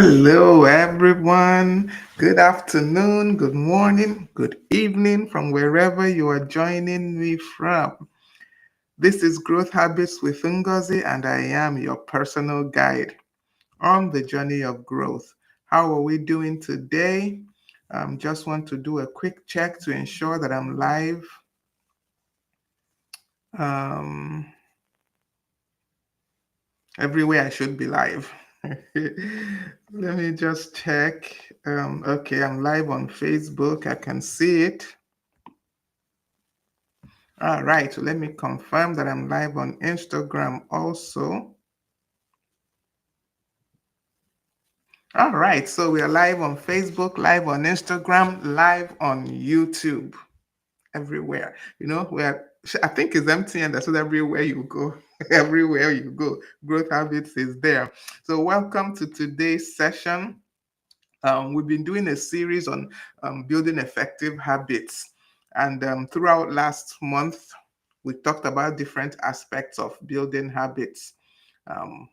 Hello, everyone. Good afternoon, good morning, good evening from wherever you are joining me from. This is Growth Habits with Ngozi, and I am your personal guide on the journey of growth. How are we doing today? Just want to do a quick check to ensure that I'm live. Um, Everywhere I should be live. Let me just check. Okay, I'm live on Facebook. I can see it. All right, so let me confirm that I'm live on Instagram also. All right, so we are live on Facebook, live on Instagram, live on YouTube, everywhere. I think it's MTN that says everywhere you go, everywhere you go, Growth Habits is there. So welcome to today's session. We've been doing a series on building effective habits. And throughout last month, we talked about different aspects of building habits. Um,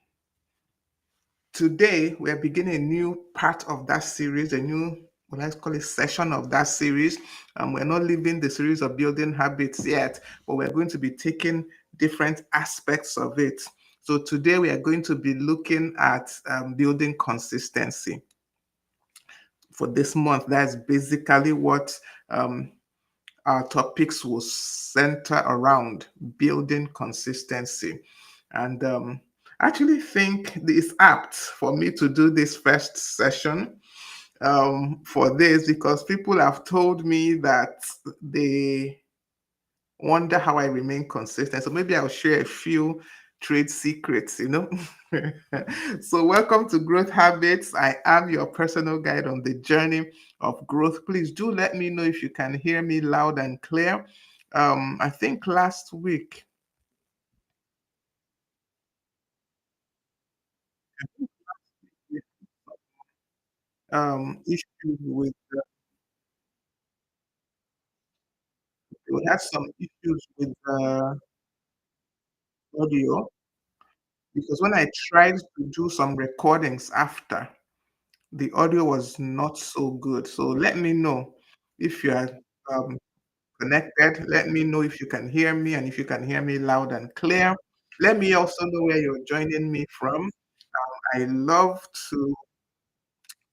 Today, we're beginning a new part of that series, a new, well, let's call it session of that series. We're not leaving the series of building habits yet, but we're going to be taking different aspects of it. So today, we are going to be looking at building consistency for this month. That's basically what our topics will center around: building consistency. And I actually think it's apt for me to do this first session for this because people have told me that they wonder how I remain consistent. So maybe I'll share a few trade secrets. So, welcome to Growth Habits. I am your personal guide on the journey of growth. Please do let me know if you can hear me loud and clear. I think last week, issues with we had some issues with audio because when I tried to do some recordings after, the audio was not so good. So let me know if you are um, connected. Let me know if you can hear me and if you can hear me loud and clear. Let me also know where you're joining me from. I love to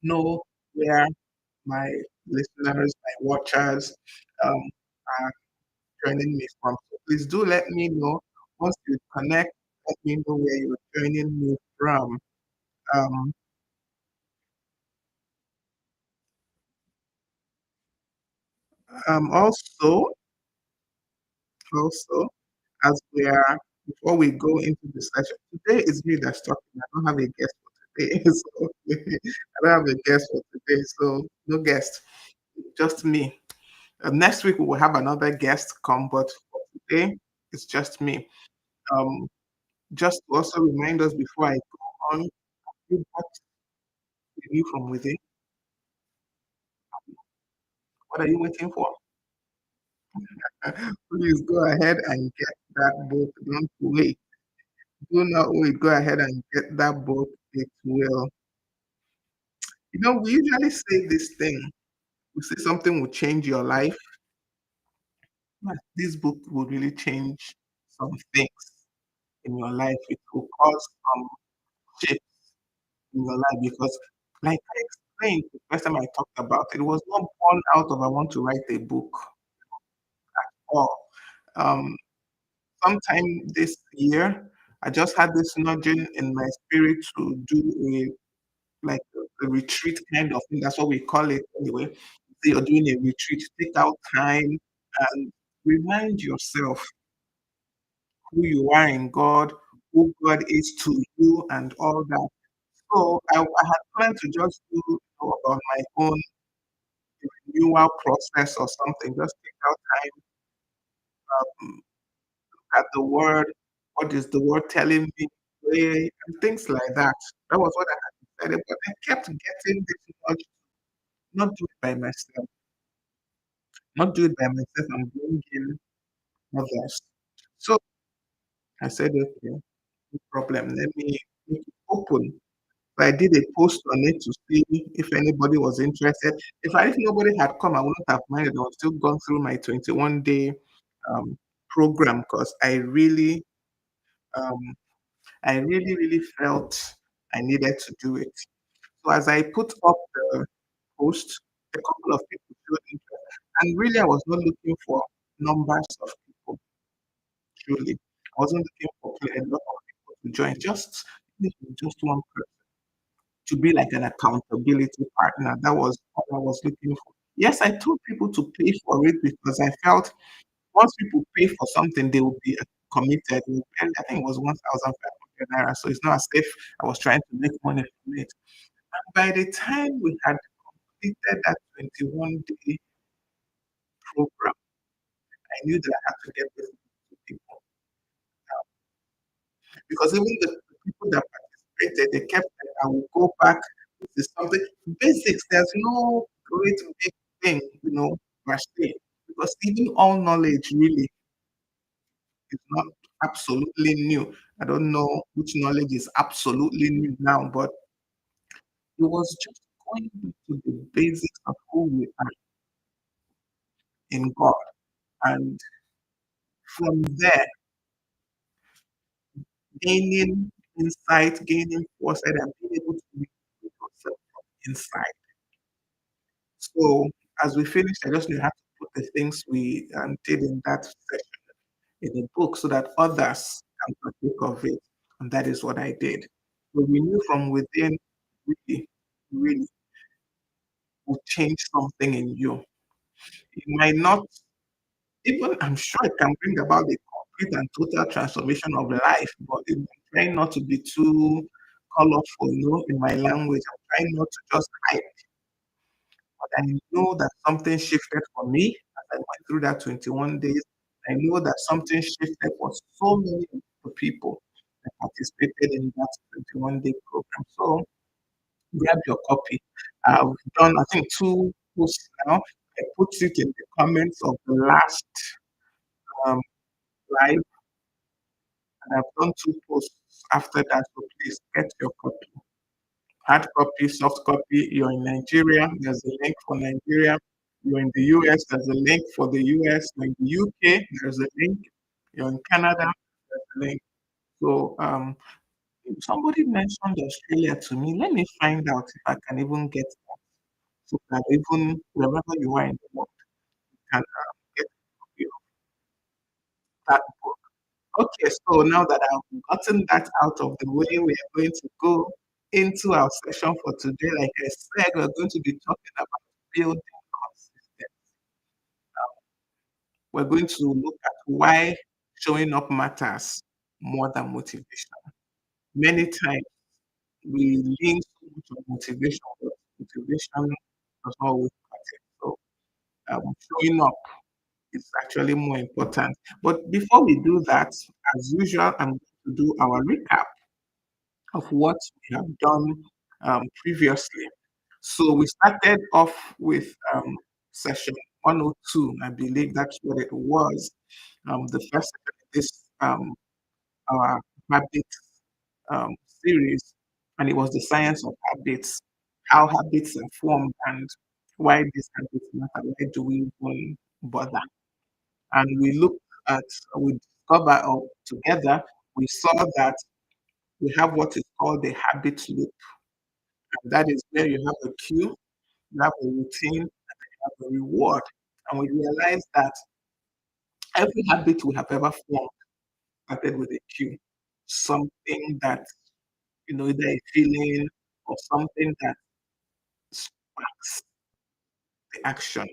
know where my listeners, my watchers um, are joining me from. So please do let me know once you connect. Let me know where you're joining me from. Um, also, also, as we are before we go into the session, today is me that's talking. I don't have a guest for today, so I don't have a guest for today, so no guest, just me. Next week we will have another guest come, but for today it's just me. Um, just to also remind us before I go on, you got you from within. What are you waiting for? Please go ahead and get that book. Don't wait. Do not wait. Go ahead and get that book. It will. We usually say this thing. We say something will change your life. But this book will really change some things in your life. It will cause some shift in your life because, like I explained the first time I talked about it, was not born out of I want to write a book or um, sometime this year, I just had this nudging in my spirit to do a retreat kind of thing. That's what we call it anyway. So you're doing a retreat, take out time and remind yourself who you are in God, who God is to you, and all that. So I had planned to just do about my own renewal process or something. Just take out time, look at the word. What is the word telling me? Pray, and things like that. That was what I had decided, but I kept getting this nudge, not do it by myself, not do it by myself and bring in others. So I said, okay, no problem. Let me make it open So I did a post on it to see if anybody was interested. If nobody had come, I wouldn't have minded. I would still gone through my 21-day program because um, I really, really felt I needed to do it. So as I put up the post, a couple of people showed interest. And really, I was not looking for numbers of people, truly. I wasn't looking for a lot of people to join, just one person to be like an accountability partner. That was what I was looking for. Yes, I told people to pay for it because I felt once people pay for something, they will be committed. And I think it was 1,500 naira. So it's not as if I was trying to make money from it. And by the time we had completed that 21-day program, I knew that I had to get this to people. Because even the people that participated, they kept saying, I will go back. This is something basics. There's no great big thing, per se. Because even all knowledge really is not absolutely new. I don't know which knowledge is absolutely new now, but it was just going back to the basics of who we are in God. And from there, gaining insight, gaining foresight, and being able to make yourself from inside. So as we finished, I just knew how to put the things we did in that session in the book so that others can partake of it. And that is what I did. So we knew from within really, really will change something in you. It might not, even I'm sure it can bring about a complete and total transformation of life, but I'm trying not to be too colorful, in my language. I'm trying not to just hype, but I know that something shifted for me as I went through that 21 days. I know that something shifted for so many of the people that participated in that 21-day program. So grab your copy. I've done, I think, two posts now. I put it in the comments of the last um, live, and I've done two posts after that. So please get your copy. Hard copy, soft copy. You're in Nigeria, there's a link for Nigeria. You're in the US, there's a link for the US. You're in the UK, there's a link. You're in Canada, there's a link. So somebody mentioned Australia to me. Let me find out if I can even get that. So that even wherever you are in the world, you can get a copy of that book. Okay, so now that I've gotten that out of the way, we are going to go into our session for today. Like I said, we're going to be talking about building consistency. We're going to look at why showing up matters more than motivation. Many times we lean so much on motivation, but motivation does not always cut it. So showing up is actually more important. But before we do that, as usual, I'm going to do our recap of what we have done previously. So we started off with session 102. I believe that's what it was. The first session of this our habit um, series, and it was the science of habits, how habits are formed, and why these habits matter. Why do we even bother? And we discovered, or together, we saw that we have what is called the habit loop. And that is where you have a cue, you have a routine, have a reward. And we realize that every habit we have ever formed started with a cue, something that, either a feeling or something that sparks the action.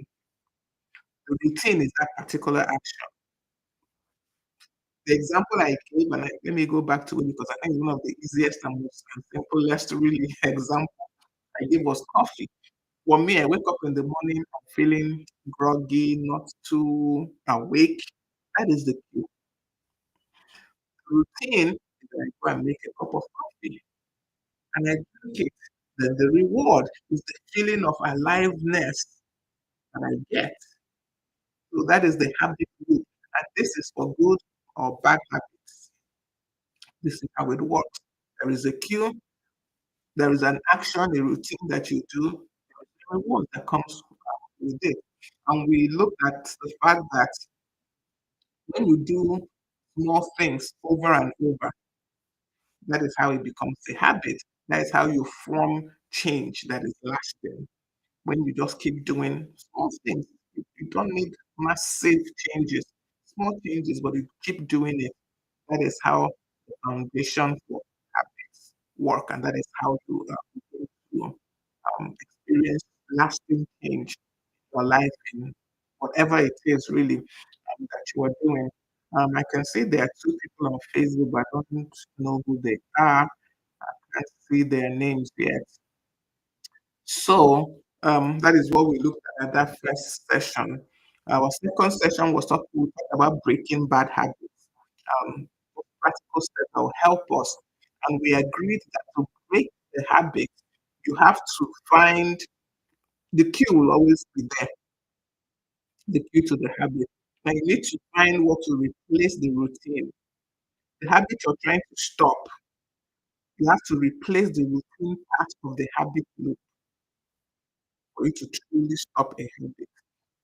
The routine is that particular action. The example I gave, and let me go back to it because I think it's one of the easiest and most simplest really example I gave was coffee. For me, I wake up in the morning, I'm feeling groggy, not too awake. That is the cue. Routine is that I go and make a cup of coffee and I drink it. Then the reward is the feeling of aliveness that I get. So that is the habit loop. And this is for good or bad habits. This is how it works. There is a cue, There is an action, a routine that you do, there is a reward that comes with it. And we look at the fact that when you do more things over and over, that is how it becomes a habit. That is how you form change that is lasting. When you just keep doing small things, you don't need massive changes, small changes, but you keep doing it. That is how the foundation for habits work, and that is how you experience lasting change in your life in whatever it is really that you are doing. I can see there are two people on Facebook, but I don't know who they are. Can't see their names yet. So that is what we looked at that first session. Our second session we talked about breaking bad habits, practical steps that will help us. And we agreed that to break the habit, you have to find the cue will always be there, the cue to the habit. And you need to find what to replace the routine. The habit you're trying to stop, you have to replace the routine part of the habit loop for you to truly stop a habit.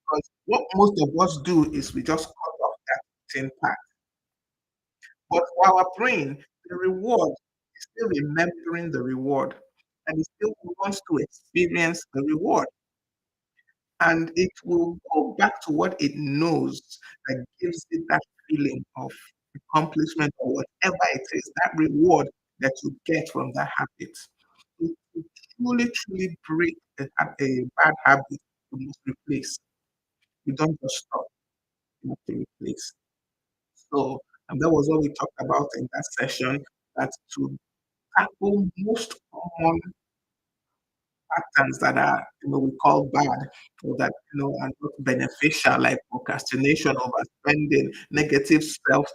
Because what most of us do is we just cut off that routine part. But for our brain, the reward is still remembering the reward and it still wants to experience the reward. And it will go back to what it knows that gives it that feeling of accomplishment or whatever it is, that reward that you get from that habit. To truly, truly break a bad habit, you must replace. You don't just stop, you have to replace. So that was what we talked about in that session, that to tackle most common patterns that are, we call bad or that, are not beneficial, like procrastination, overspending, negative self,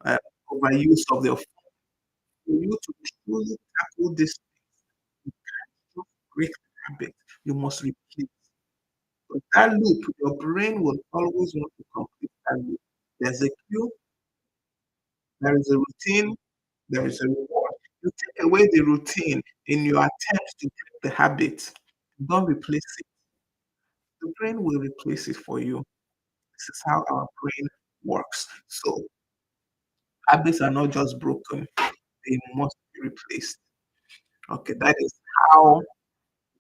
uh, overuse of the phone. For you to truly tackle this, you can't just break the habit. You must replace. So that loop, your brain will always want to complete that loop. There's a cue, there is a routine, there is a reward. You take away the routine in your attempt to break the habit. Don't replace it. The brain will replace it for you. This is how our brain works. So habits are not just broken, they must be replaced. Okay, that is how you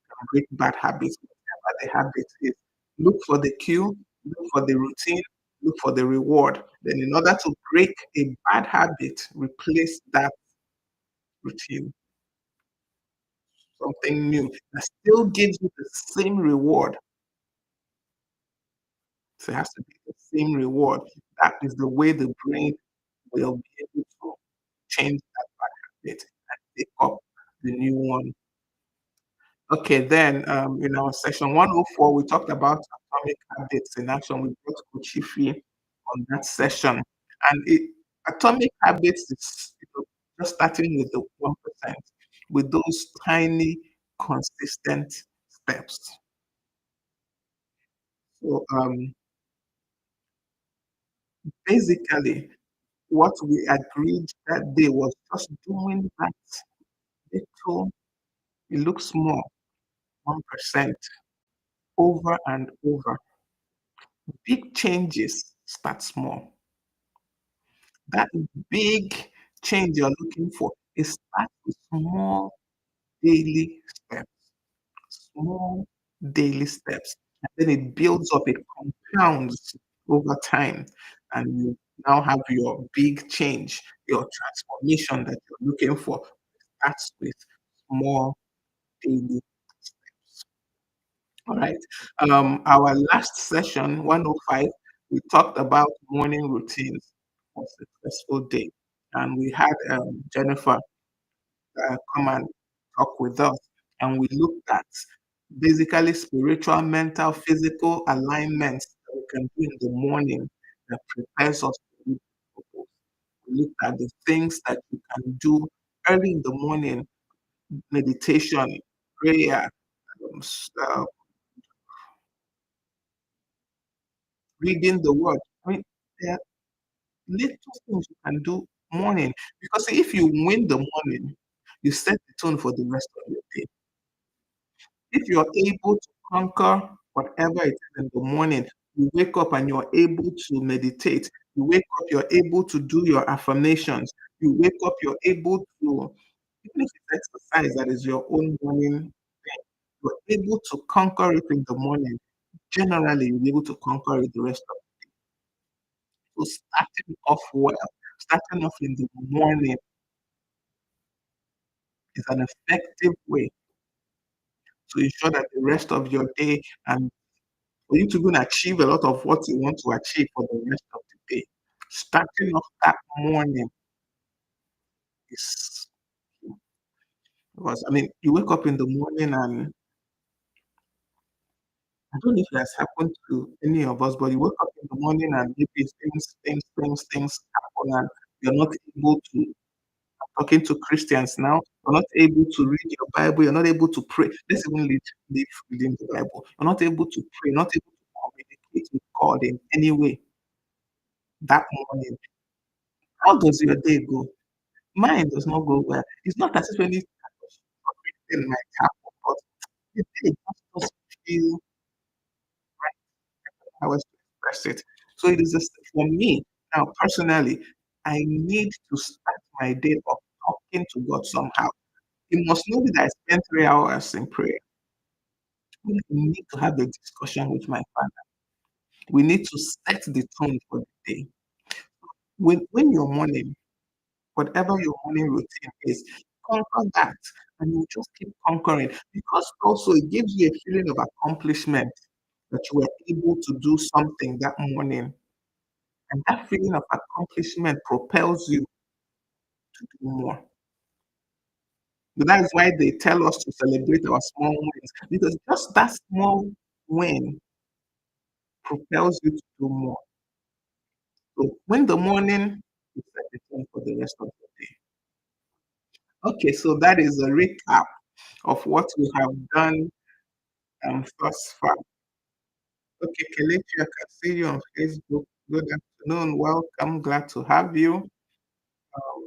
can break bad habits, whatever the habit is. Look for the cue, look for the routine, look for the reward. Then in order to break a bad habit, replace that routine, something new that still gives you the same reward. So it has to be the same reward. That is the way the brain will be able to change that bad habit and take up the new one. Okay, then in our section 104, we talked about atomic habits in action. We brought Kuchifi on that session. And atomic habits is just starting with the 1%, with those tiny, consistent steps. So basically, what we agreed that day was just doing that little, it looks small, 1% over and over. Big changes start small. That big change you're looking for, it starts with small daily steps, small daily steps. And then it builds up, it compounds over time. And you now have your big change, your transformation that you're looking for. Starts with small daily steps. All right. Our last session, 105, we talked about morning routines for a successful day. And we had Jennifer come and talk with us. And we looked at basically spiritual, mental, physical alignments that we can do in the morning that prepares us to do the purpose. We looked at the things that you can do early in the morning, meditation, prayer, um, s- uh, reading the word. I mean, there are little things you can do morning. Because if you win the morning, You set the tone for the rest of your day. If you're able to conquer whatever it is in the morning, you wake up and you're able to meditate. You wake up, you're able to do your affirmations. You wake up, you're able to, even if it's exercise that is your own morning thing, you're able to conquer it in the morning. Generally, you'll be able to conquer it the rest of the day. So starting off well, starting off in the morning is an effective way to ensure that the rest of your day and for you to go and achieve a lot of what you want to achieve for the rest of the day. Starting off that morning is because I mean you wake up in the morning and I don't know if it has happened to any of us, but you wake up in the morning and maybe things happen and you're not able to talking to Christians now, you're not able to read your Bible, you're not able to pray. Let's even leave reading the Bible. You're not able to pray, not able to communicate with God in any way that morning. How does your day go? Mine does not go well. It's not as if any thing might happen, but the day just doesn't feel right. How else to express it? So it is just for me now personally, I need to start my day off talking to God somehow. It must not be that I spend 3 hours in prayer. We need to have a discussion with my father. We need to set the tone for the day. When your morning, whatever your morning routine is, conquer that and you just keep conquering because also it gives you a feeling of accomplishment that you were able to do something that morning. And that feeling of accomplishment propels you to do more. So that is why they tell us to celebrate our small wins because just that small win propels you to do more. So when the morning is set the tone for the rest of the day. Okay, so that is a recap of what we have done thus far. Okay, Kelechi, I can see you on Facebook. Good afternoon. Welcome. Glad to have you. Um,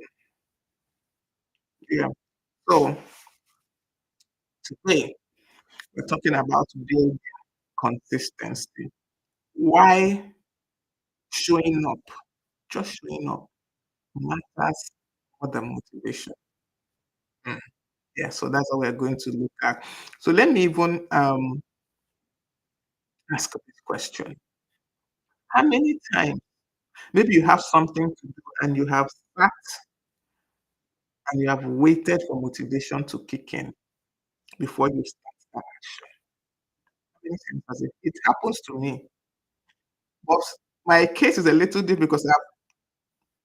yeah. So today we're talking about building consistency. Why showing up, just showing up, matters more than motivation. Mm. Yeah. So that's what we're going to look at. So let me even ask this question: how many times maybe you have something to do and you have sat and you have waited for motivation to kick in before you start that action? How many times has it happens to me, but my case is a little different because I've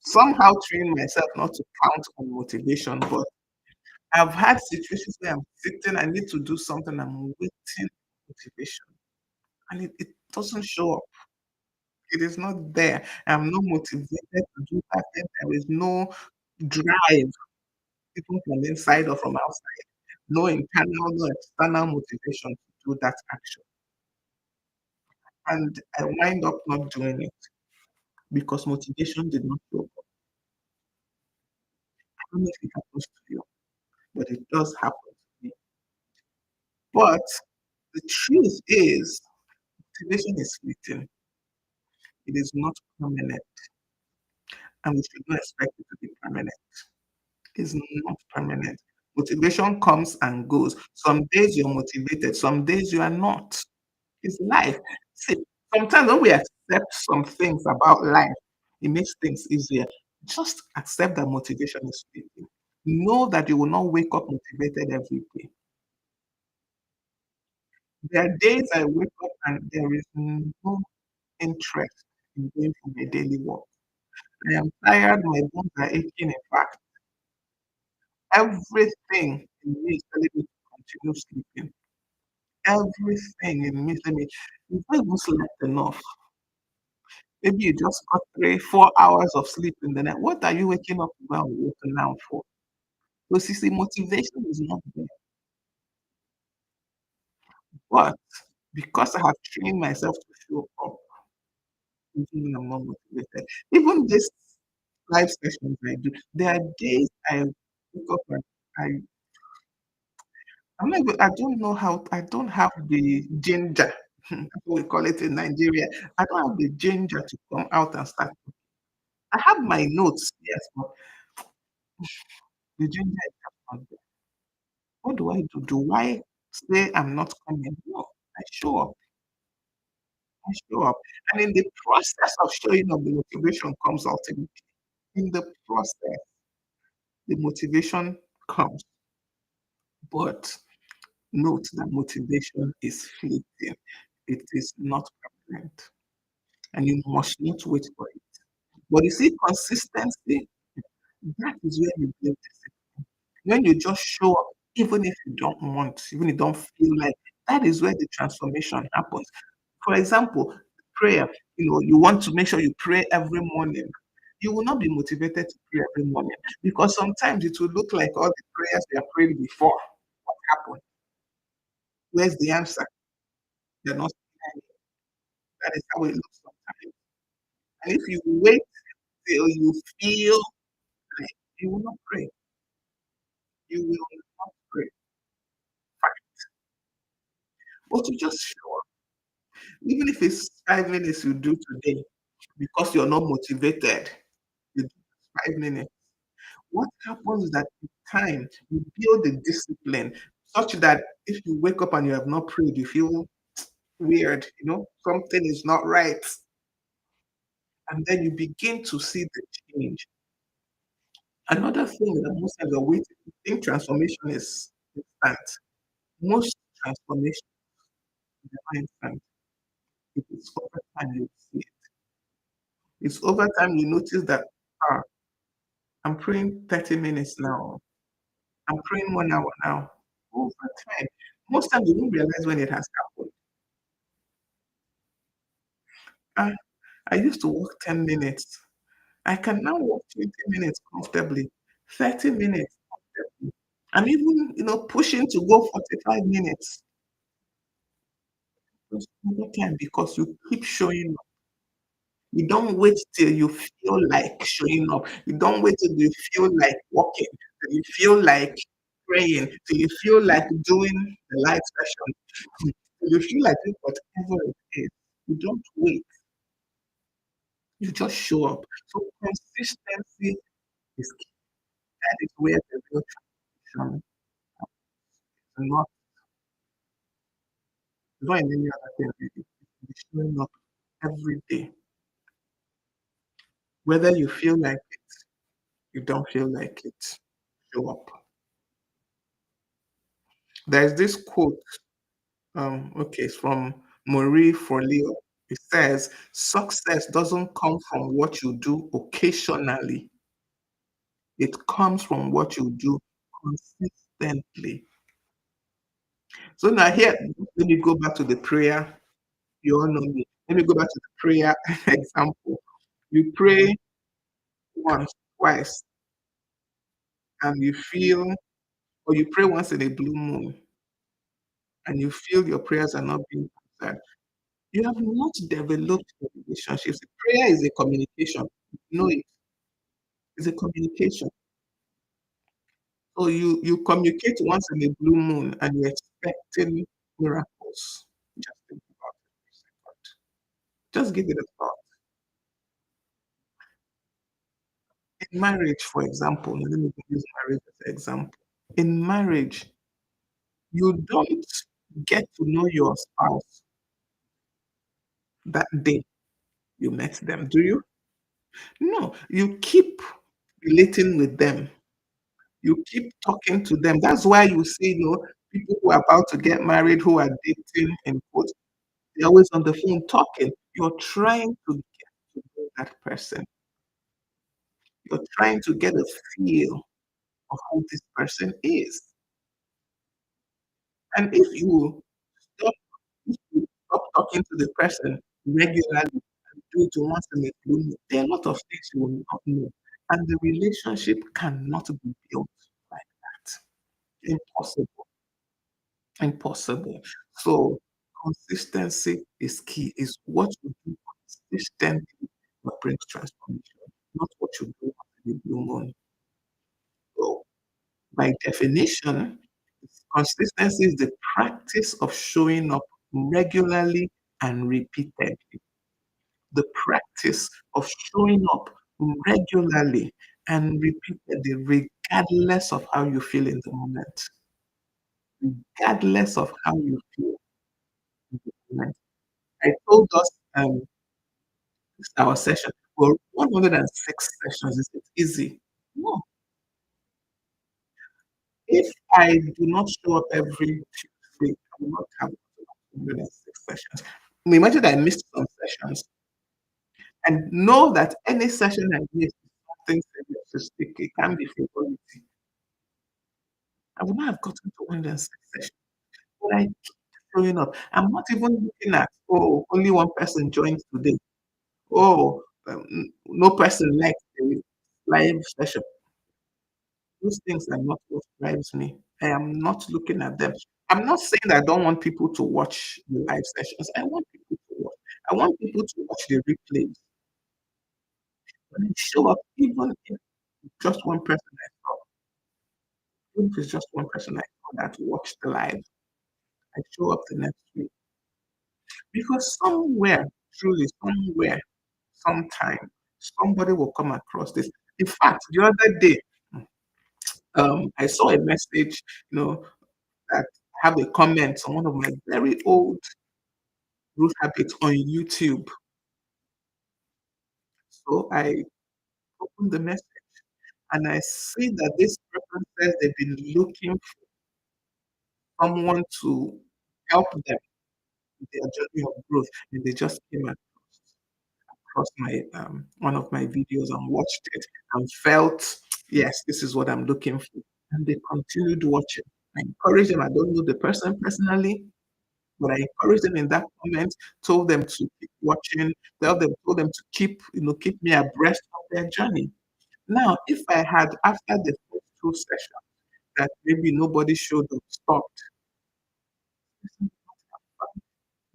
somehow trained myself not to count on motivation. But I've had situations where I'm sitting, I need to do something, I'm waiting for motivation, and it doesn't show up. It is not there. I'm not motivated to do that thing. There is no drive, even from inside or from outside. No internal, no external motivation to do that action. And I wind up not doing it because motivation did not show up. I don't know if it happens to you, but it does happen to me. But the truth is, motivation is fleeting. It is not permanent, and we should not expect it to be permanent. It's not permanent. Motivation comes and goes. Some days you're motivated, some days you are not. It's life. See, sometimes when we accept some things about life, it makes things easier. Just accept that motivation is fleeting. Know that you will not wake up motivated every day. There are days I wake up and there is no interest in going for my daily work. I am tired, my bones are aching. In fact, everything in me is telling me to continue sleeping. Everything in me is telling me, you've not even slept enough. Maybe you just got 3, 4 hours of sleep in the night. What are you waking up to go and waking now for? Because you see, motivation is not there. But because I have trained myself to show up, even when I'm not motivated, even this live sessions I do, there are days I wake up and I I don't know how. I don't have the ginger. That's what we call it in Nigeria. I don't have the ginger to come out and start. I have my notes, yes, but the ginger is just not there. What do I do? Do I say I'm not coming? No, I show up. I show up. And in the process of showing up, the motivation comes ultimately. In the process, the motivation comes. But note that motivation is fleeting. It is not permanent. And you must not wait for it. But you see, consistency, that is where you build discipline. When you just show up, even if you don't want, even if you don't feel like, that is where the transformation happens. For example, prayer, you want to make sure you pray every morning. You will not be motivated to pray every morning because sometimes it will look like all the prayers you have prayed before. What happened? Where's the answer? They're not saying it. That is how it looks sometimes. And if you wait till you feel like you will not pray, you will not pray. But to just show up, even if it's 5 minutes you do today, because you're not motivated, you do 5 minutes. What happens is that with time, you build the discipline such that if you wake up and you have not prayed, you feel weird, something is not right. And then you begin to see the change. Another thing that most times are waiting, think transformation is instant. Most transformation is not instant. It is over time you see it. It's over time you notice that ah, I'm praying 30 minutes now. I'm praying 1 hour now. Over time. Most times you don't realize when it has happened. Ah, I used to work 10 minutes. I can now work 20 minutes comfortably, 30 minutes comfortably. I'm even, pushing to go 45 minutes. Just over time because you keep showing up. You don't wait till you feel like showing up. You don't wait till you feel like walking, till you feel like praying, till you feel like doing the live session, till you feel like doing whatever it is. You don't wait. You just show up. So consistency is key. That is where the real transformation is not in any other thing. It's showing up every day. Whether you feel like it, you don't feel like it, show up. There's this quote, okay, it's from Marie Forleo. It says, success doesn't come from what you do occasionally. It comes from what you do consistently. So now here, let me go back to the prayer. You all know me. Let me go back to the prayer example. You pray once, twice, and you feel, or you pray once in a blue moon, and you feel your prayers are not being answered. You have not developed a relationship. Prayer is a communication. You know it. It's a communication. So you communicate once in a blue moon and you're expecting miracles. Just think about it for a second. Just give it a thought. In marriage, for example, let me use marriage as an example. In marriage, you don't get to know your spouse that day you met them, do you? No, you keep relating with them. You keep talking to them. That's why you see, people who are about to get married, who are dating in quotes, they're always on the phone talking. You're trying to get to know that person. You're trying to get a feel of who this person is. And stop, if you stop talking to the person regularly and do it once in a blue moon, there are a lot of things you will not know. And the relationship cannot be built like that. Impossible. Impossible. So consistency is key. Is what you do consistently that brings transformation, not what you do in the blue moon. So By definition, consistency is the practice of showing up regularly and repeatedly. The practice of showing up regularly and repeatedly, regardless of how you feel in the moment. Regardless of how you feel in the moment. I told us our session, well, 106 sessions, is it easy? No. If I do not show up every Tuesday, I will not have 106 sessions. Imagine I missed some sessions and know that any session I miss is something serious to stick. It can be frivolity. I would not have gotten to 106 sessions. But I keep showing up. I'm not even looking at, oh, only one person joined today. Oh, no person liked the live session. Those things are not what drives me. I am not looking at them. I'm not saying that I don't want people to watch the live sessions. I want people to watch. I want people to watch the replays. When I show up, even if it's just one person I saw, even if it's just one person I saw that watched the live, I show up the next week. Because somewhere, truly, somewhere, sometime, somebody will come across this. In fact, the other day, I saw a message, that have a comment on one of my very old growth habits on YouTube. So I opened the message and I see that this person says they've been looking for someone to help them with their journey of growth, and they just came across my one of my videos and watched it and felt, yes, this is what I'm looking for. And they continued watching. I encouraged them. I don't know the person personally, but I encouraged them in that comment, told them to keep watching, told them to keep me abreast of their journey. Now, if I had after the first two sessions that maybe nobody showed up, stopped, this is not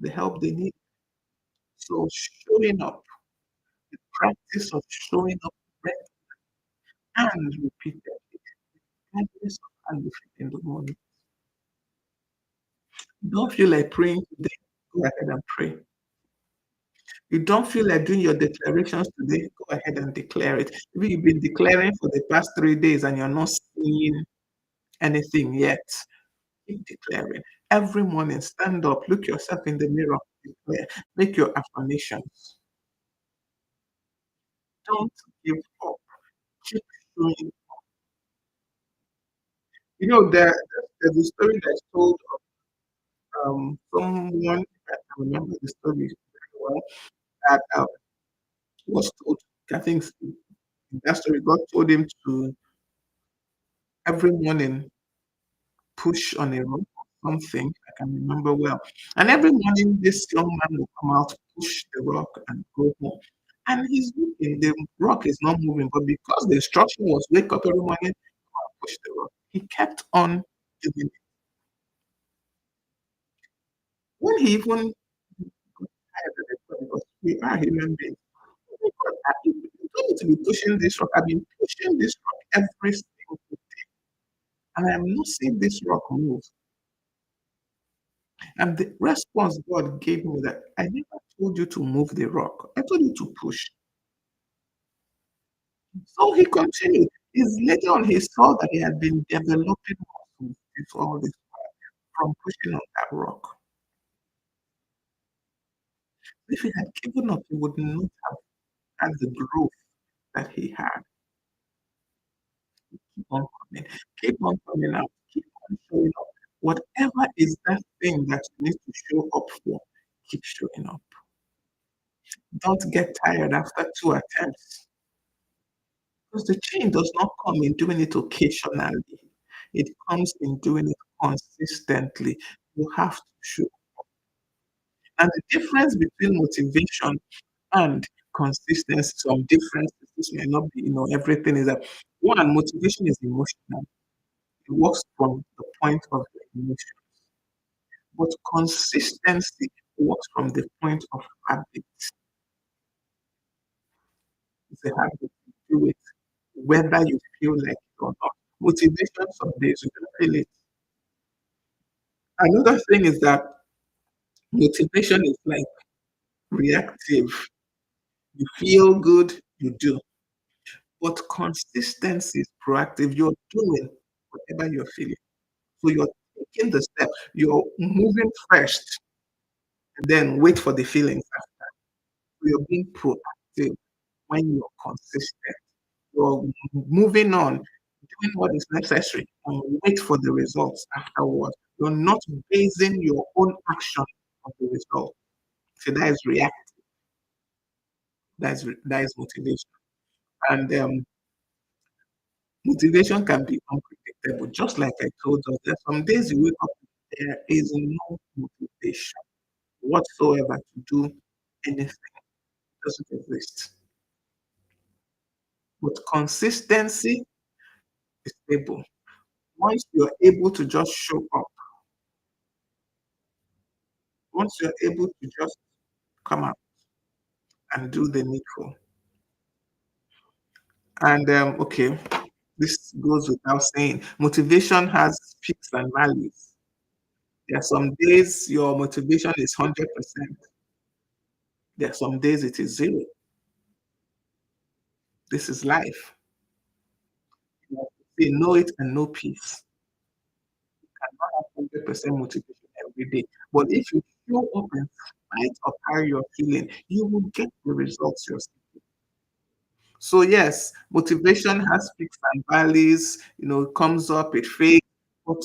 the help they need. So showing up, the practice of showing up and repeatedly, regardless of how you feel in the morning. You don't feel like praying today, go ahead and pray. You don't feel like doing your declarations today, go ahead and declare it. Maybe you've been declaring for the past 3 days and you're not seeing anything yet. Keep declaring. Every morning, stand up, look yourself in the mirror, declare, make your affirmations. Don't give up. Keep showing. There's a story that's told of someone, I can remember the story very well, that was told, I think in that story, God told him to every morning push on a rock or something. I can remember well. And every morning, this young man will come out, push the rock, and go home. And he's looking, the rock is not moving, but because the instruction was wake up every morning, push the rock, he kept on doing it. When he even got tired of it, because we are human beings, oh God, you don't need to be pushing this rock. I've been pushing this rock every single day, and I'm not seeing this rock move. And the response God gave me that I never told you to move the rock. I told you to push. So he continued. Is later on he saw that he had been developing muscles into all this from pushing on that rock. If he had given up, he would not have had the growth that he had. Keep on coming, keep on coming out, keep on showing up. Whatever is that thing that you need to show up for, keep showing up. Don't get tired after two attempts. Because the change does not come in doing it occasionally. It comes in doing it consistently. You have to show. And the difference between motivation and consistency, some differences, this may not be, everything is that one, motivation is emotional. It works from the point of the emotion. But consistency works from the point of habit. It's a habit. You do it whether you feel like it or not. Motivation, some days you can feel it. Another thing is that motivation is like reactive. You feel good, you do. But consistency is proactive. You're doing whatever you're feeling. So you're taking the step. You're moving first, and then wait for the feelings. So you're being proactive when you're consistent. You're moving on, doing what is necessary, and wait for the results afterwards. You're not basing your own action on the result. So that is react. That is motivation. And motivation can be unpredictable. Just like I told us, there are some days you wake up, there is no motivation whatsoever to do anything. It doesn't exist. But consistency is stable. Once you're able to just show up, once you're able to just come out and do the needful. And okay, this goes without saying. Motivation has peaks and valleys. There are some days your motivation is 100%. There are some days it is zero. This is life. You have to say know it and know peace. You cannot have 100% motivation every day. But if you show up in spite of how you're feeling, you will get the results you're seeking. So yes, motivation has peaks and valleys, it comes up, it fades, but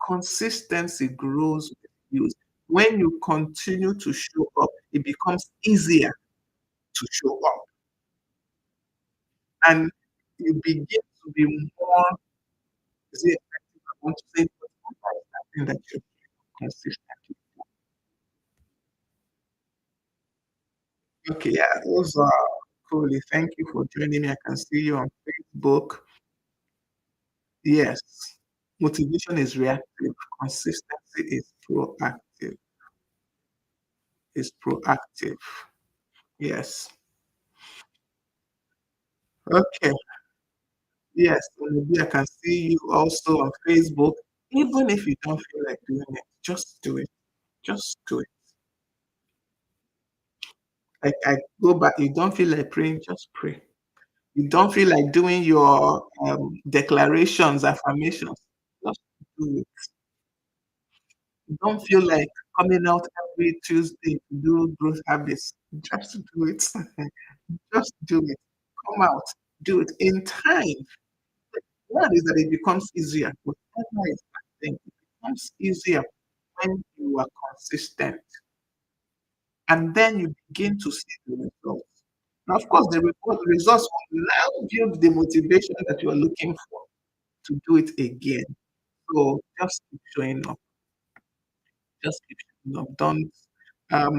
consistency grows with use. When you continue to show up, it becomes easier to show up. And you begin to be more, is it effective? I want to say something that you're consistently. Okay, yeah, those are cool. Thank you for joining me. I can see you on Facebook. Yes, motivation is reactive, consistency is proactive. Is proactive. Yes. Okay. Yes, maybe I can see you also on Facebook. Even if you don't feel like doing it, just do it. Just do it. Like I go back, you don't feel like praying, just pray. You don't feel like doing your declarations, affirmations, just do it. You don't feel like coming out every Tuesday to do growth habits, just do it. Just do it. Come out, do it in time. One is that it becomes easier. Whatever is happening, it becomes easier when you are consistent. And then you begin to see the results. Now, of course, the results will now build the motivation that you are looking for to do it again. So just keep showing up. Just keep showing up. Don't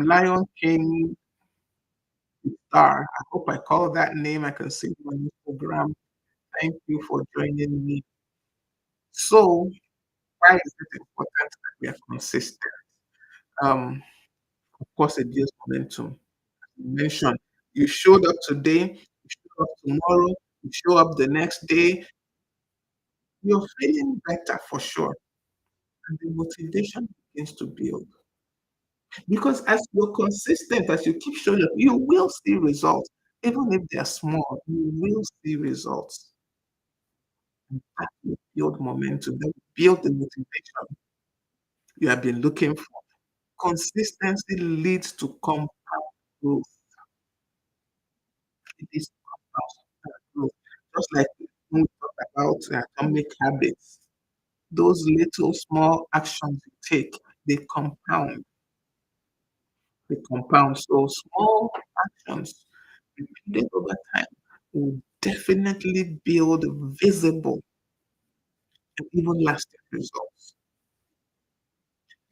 Lion King Star. I hope I call that name. I can see you on Instagram. Thank you for joining me. So why is it important that we are consistent? Um, of course, it builds momentum. You mentioned you showed up today, you show up tomorrow, you show up the next day, you're feeling better for sure. And the motivation begins to build. Because as you're consistent, as you keep showing up, you will see results. Even if they're small, you will see results. And that will build momentum, that will build the motivation you have been looking for. Consistency leads to compound growth. It is compound growth. Just like when we talk about atomic habits, those little small actions you take, they compound. They compound. So small actions repeated over time will definitely build visible and even lasting results.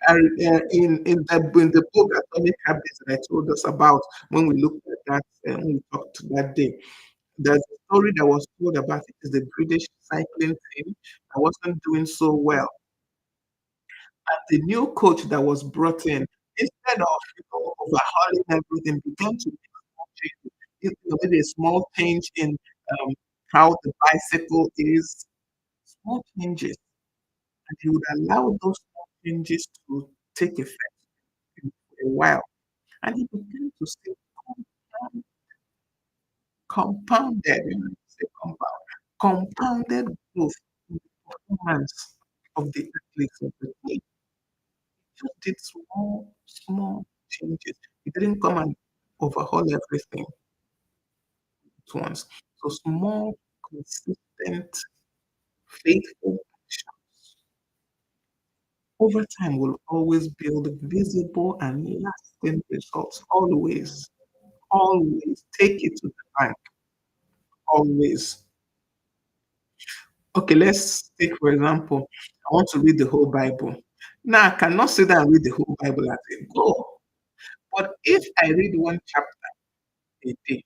And in the book Atomic Habits that I told us about when we looked at that, when we talked that day, there's a story that was told about it is the British cycling team that wasn't doing so well. And the new coach that was brought in, instead of overhauling everything, began to make small changes. Maybe a small change in how the bicycle is, small changes, and he would allow those small changes to take effect in a while. And he began to see compound, compounded, say compounded growth in the performance of the athletes of the team. Just did small, small changes. He didn't come and overhaul everything at once. So small, consistent, faithful actions over time will always build visible and lasting results. Always, always take it to the bank. Always. Okay, let's take for example, I want to read the whole Bible. Now I cannot sit down and read the whole Bible as a go. But if I read one chapter a day,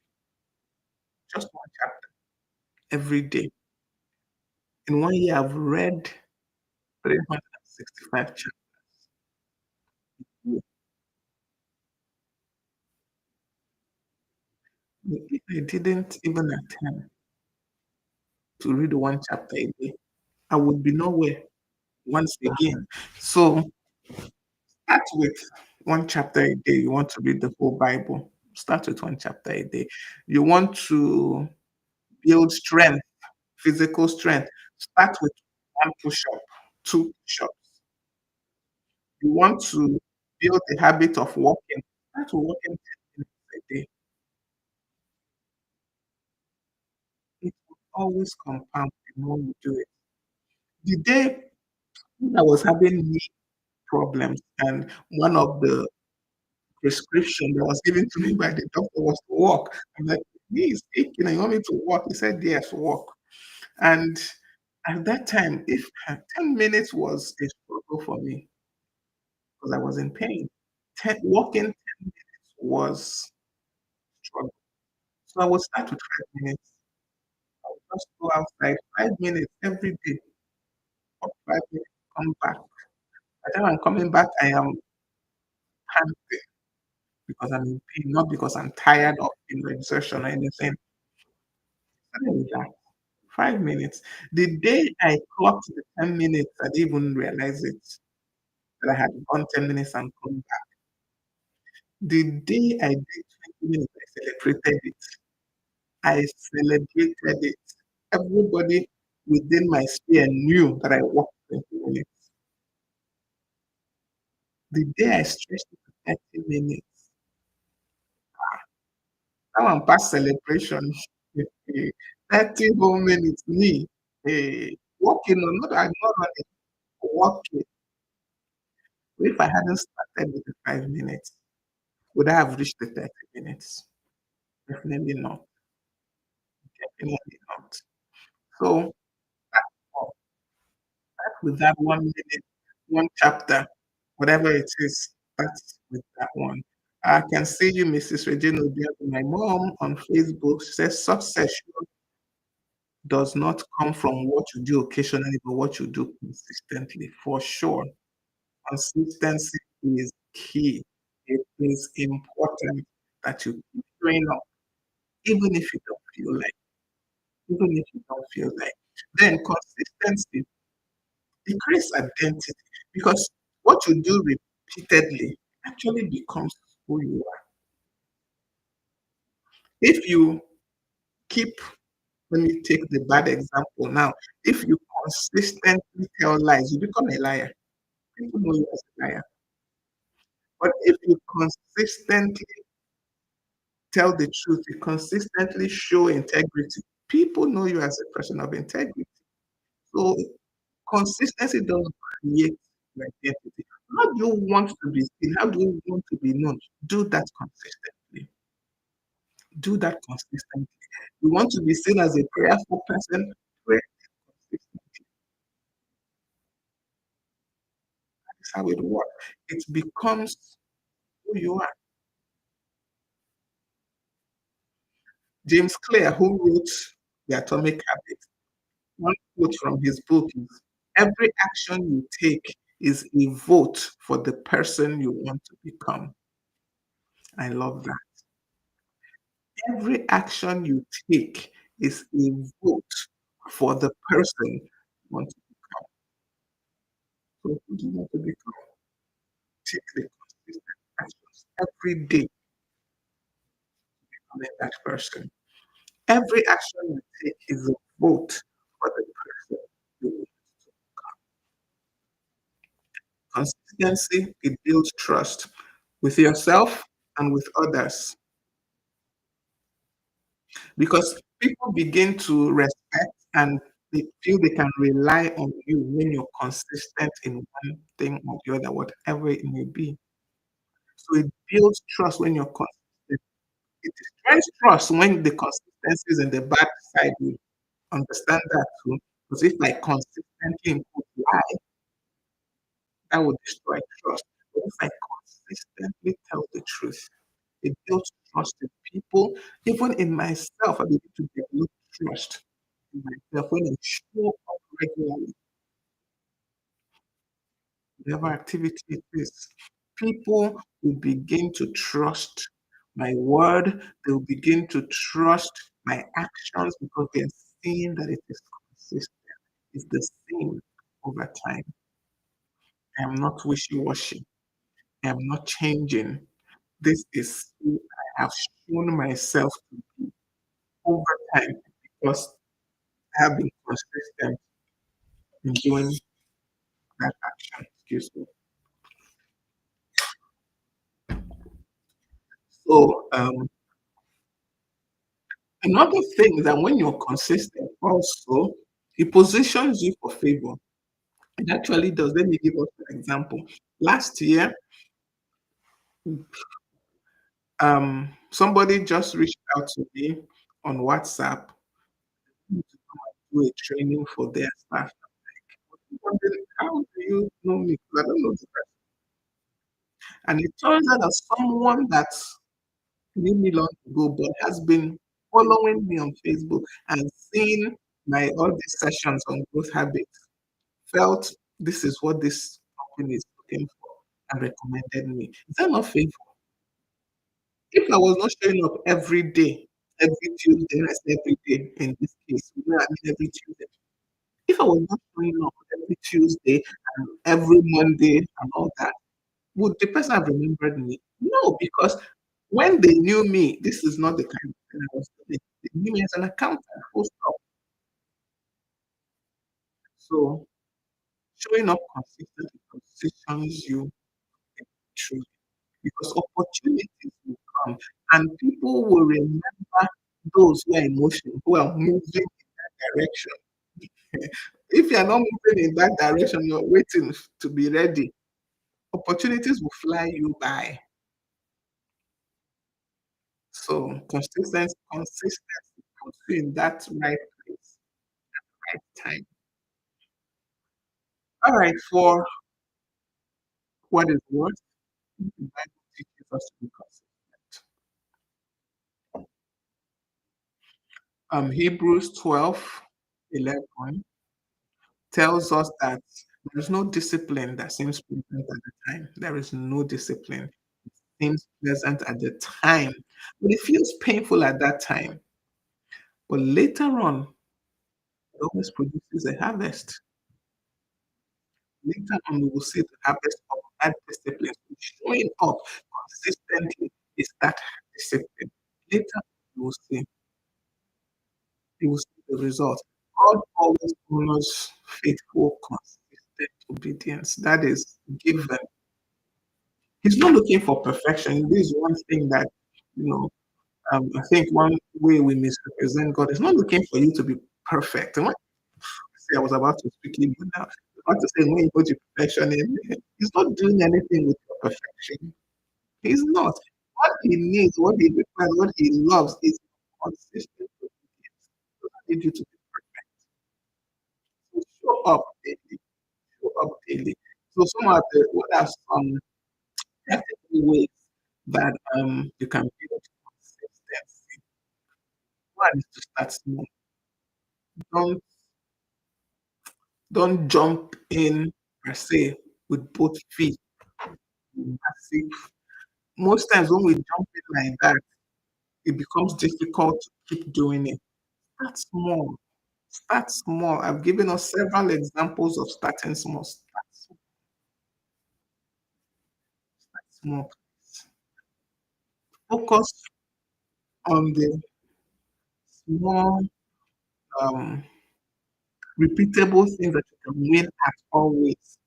just one chapter every day, in 1 year I've read 365 chapters. If I didn't even attempt to read one chapter a day, I would be nowhere once again. So start with one chapter a day. You want to read the whole Bible. Start with one chapter a day. You want to build strength, physical strength. Start with one push up, two push ups. You want to build the habit of walking. Start with walking 10 minutes a day. It will always compound the more you do it. The day I was having knee problems, and one of the prescription that was given to me by the doctor was to walk. I'm like, "Knee is aching and you want me to walk?" He said, "Yes, walk." And at that time, if 10 minutes was a struggle for me because I was in pain, walking 10 minutes was struggle. So I would start with 5 minutes. I would just go outside 5 minutes every day, walk 5 minutes, come back. By the time I'm coming back, I am panting because I'm in pain, not because I'm tired of exertion or anything. Started with that. 5 minutes. The day I clocked the 10 minutes, I didn't even realize it that I had gone 10 minutes and come back. The day I did 20 minutes, I celebrated it. I celebrated it. Everybody within my sphere knew that I walked 20 minutes. The day I stretched it to 30 minutes, that one past celebration. 30 whole minutes, me. Walking, not, I'm not running, walking. If I hadn't started with the 5 minutes, would I have reached the 30 minutes? Definitely not. Definitely not. So start small. Start with that 1 minute, one chapter, whatever it is, start with that one. I can see you, Mrs. Regina Obiago, my mom on Facebook. She says success does not come from what you do occasionally, but what you do consistently, for sure. Consistency is key. It is important that you keep showing up, even if you don't feel like, even if you don't feel like. Then consistency, it creates identity because what you do repeatedly actually becomes who you are. If you keep, let me take the bad example now. If you consistently tell lies, you become a liar. People know you as a liar. But if you consistently tell the truth, you consistently show integrity, people know you as a person of integrity. So consistency does create your identity. How do you want to be seen? How do you want to be known? Do that consistently. Do that consistently. You want to be seen as a prayerful person? Pray consistently. That's how it works. It becomes who you are. James Clear, who wrote The Atomic Habit, one quote from his book is, "Every action you take is a vote for the person you want to become." I love that. Every action you take is a vote for the person you want to So who do you want to become? Take the consistent actions every day to become that person. Every action you take is a vote for the person you want to. Consistency, it builds trust with yourself and with others because people begin to respect and they feel they can rely on you when you're consistent in one thing or the other, whatever it may be. So it builds trust when you're consistent. It destroys trust when the consistency is in the bad side. You understand that too? Because if I consistently input lie, that would destroy trust. But if I consistently tell the truth, it builds trust in people, even in myself. I begin to develop trust in myself when I show up regularly, whatever activity it is. People will begin to trust my word, they'll begin to trust my actions because they're seeing that it is consistent, it's the same over time. I am not wishy washy, I am not changing. This is who I have shown myself to be over time because I have been consistent in doing that action. Excuse me. So another thing is that when you're consistent, also it positions you for favor. It actually does. Let me give us an example. Last year, somebody just reached out to me on WhatsApp to do a training for their staff. I'm wondering, how do you know me? 'Cause I don't know the person. And it turns out that someone that knew me long ago, but has been following me on Facebook and seeing my all these sessions on growth habits, felt this is what this company is looking for and recommended me. Is that not favor? If I was not showing up every Tuesday, and I say every day in this case, you know what I mean every Tuesday. If I was not showing up every Tuesday and every Monday and all that, would the person have remembered me? No, because when they knew me, this is not the kind of thing I was doing. They knew me as an accountant, full stop. So showing up consistently positions you truly because opportunities will come and people will remember those who are emotional, who are moving in that direction. If you're not moving in that direction, you're waiting to be ready. Opportunities will fly you by. So consistency puts you in that right place, right time. All right, for what is worth, the Bible teaches us to be consistent. Hebrews 12:11 tells us that there is no discipline that seems pleasant at the time. There is no discipline. It seems pleasant at the time, but it feels painful at that time. But later on, it always produces a harvest. Later on, we will see the harvest of that discipline. So showing up consistently is that discipline. Later, you will see, you will see the result. God always honors faithful, consistent obedience. That is given. He's not looking for perfection. This is one thing that, you know, I think one way we misrepresent God is not looking for you to be perfect. And when I say I was about to speak Hebrew now, I want to say when you put your perfection in, he's not doing anything with your perfection. He's not. What he needs, what he requires, what he loves is consistent obedience. He doesn't need you to be perfect. So show up daily. Show up daily. So some of the what are some practical ways that you can build consistency? One is to start small. Don't don't jump in per se with both feet. Massive. Most times when we jump in like that, it becomes difficult to keep doing it. Start small. Start small. I've given us several examples of starting small. Start small. small. Focus on the small, um, repeatable things that you can win at always.